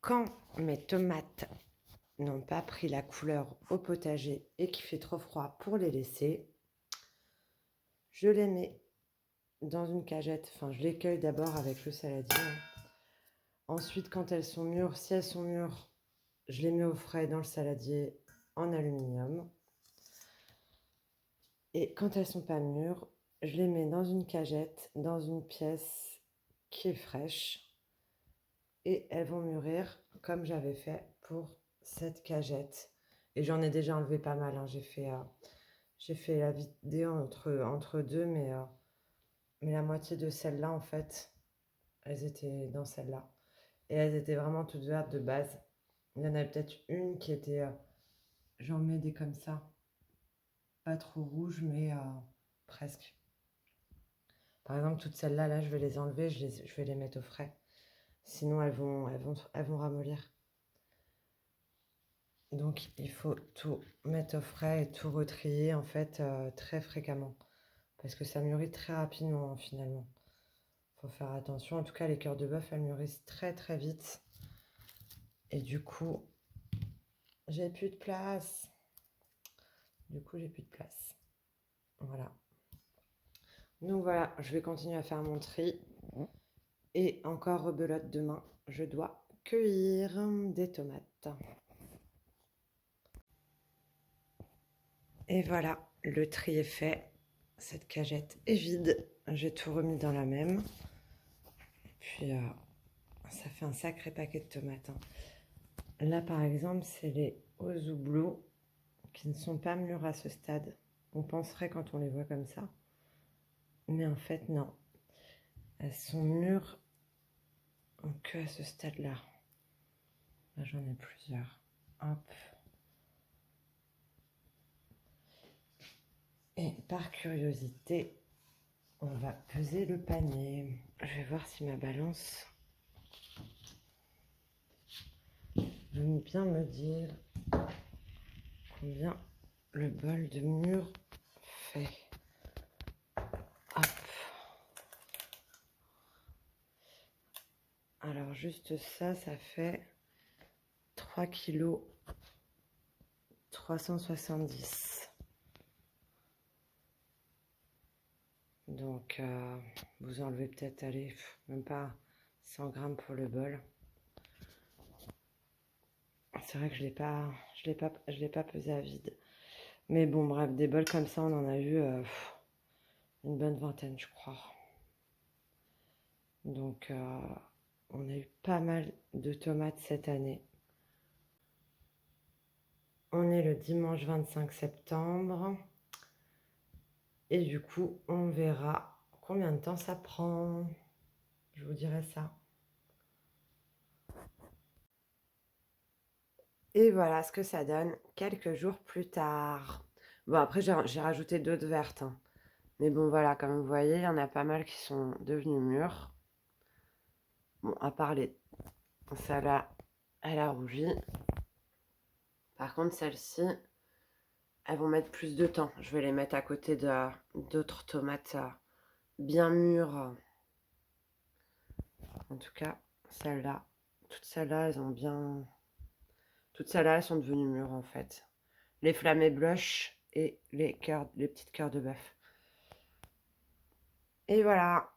quand mes tomates n'ont pas pris la couleur au potager et qu'il fait trop froid pour les laisser, je les mets dans une cagette. Enfin, je les cueille d'abord avec le saladier. Ensuite, quand elles sont mûres, si elles sont mûres, je les mets au frais dans le saladier en aluminium. Et quand elles sont pas mûres, je les mets dans une cagette, dans une pièce qui est fraîche. Et elles vont mûrir comme j'avais fait pour cette cagette. Et j'en ai déjà enlevé pas mal. Hein. J'ai fait la vidéo entre deux, mais la moitié de celles-là, en fait, elles étaient dans celle-là. Et elles étaient vraiment toutes vertes de base. Il y en avait peut-être une qui était... j'en mets des comme ça. Pas trop rouges, mais presque. Par exemple, toutes celles-là, là, je vais les enlever, je vais les mettre au frais. Sinon, elles vont ramollir. Donc, il faut tout mettre au frais et tout retrier, en fait, très fréquemment. Parce que ça mûrit très rapidement, finalement. Il faut faire attention. En tout cas, les cœurs de bœuf, elles mûrissent très, très vite. Et du coup, j'ai plus de place. Voilà. Donc voilà, je vais continuer à faire mon tri. Et encore rebelote demain, je dois cueillir des tomates. Et voilà, le tri est fait. Cette cagette est vide. J'ai tout remis dans la même. Puis, ça fait un sacré paquet de tomates. Hein. Là, par exemple, c'est les Ozoublu qui ne sont pas mûres à ce stade. On penserait quand on les voit comme ça. Mais en fait, non. Elles sont mûres que à ce stade-là. Là, j'en ai plusieurs. Hop. Et par curiosité, on va peser le panier. Je vais voir si ma balance veut bien me dire combien le bol de mûre fait. Hop. Alors juste ça fait 3 kg 370. Donc vous enlevez peut-être, allez, même pas 100 grammes pour le bol. C'est vrai que je l'ai pas pesé à vide. Mais bon, bref, des bols comme ça, on en a eu une bonne vingtaine, je crois. Donc, on a eu pas mal de tomates cette année. On est le dimanche 25 septembre. Et du coup, on verra combien de temps ça prend. Je vous dirai ça. Et voilà ce que ça donne quelques jours plus tard. Bon, après, j'ai rajouté d'autres vertes. Hein. Mais bon, voilà, comme vous voyez, il y en a pas mal qui sont devenues mûres. Bon, à part celle-là, elle a rougi. Par contre, celle-ci, elles vont mettre plus de temps. Je vais les mettre à côté d'autres tomates bien mûres. En tout cas, celles-là, toutes celles-là, elles ont bien... Toutes celles-là, elles sont devenues mûres, en fait. Les flamées blush et les petites cœurs de bœuf. Et voilà.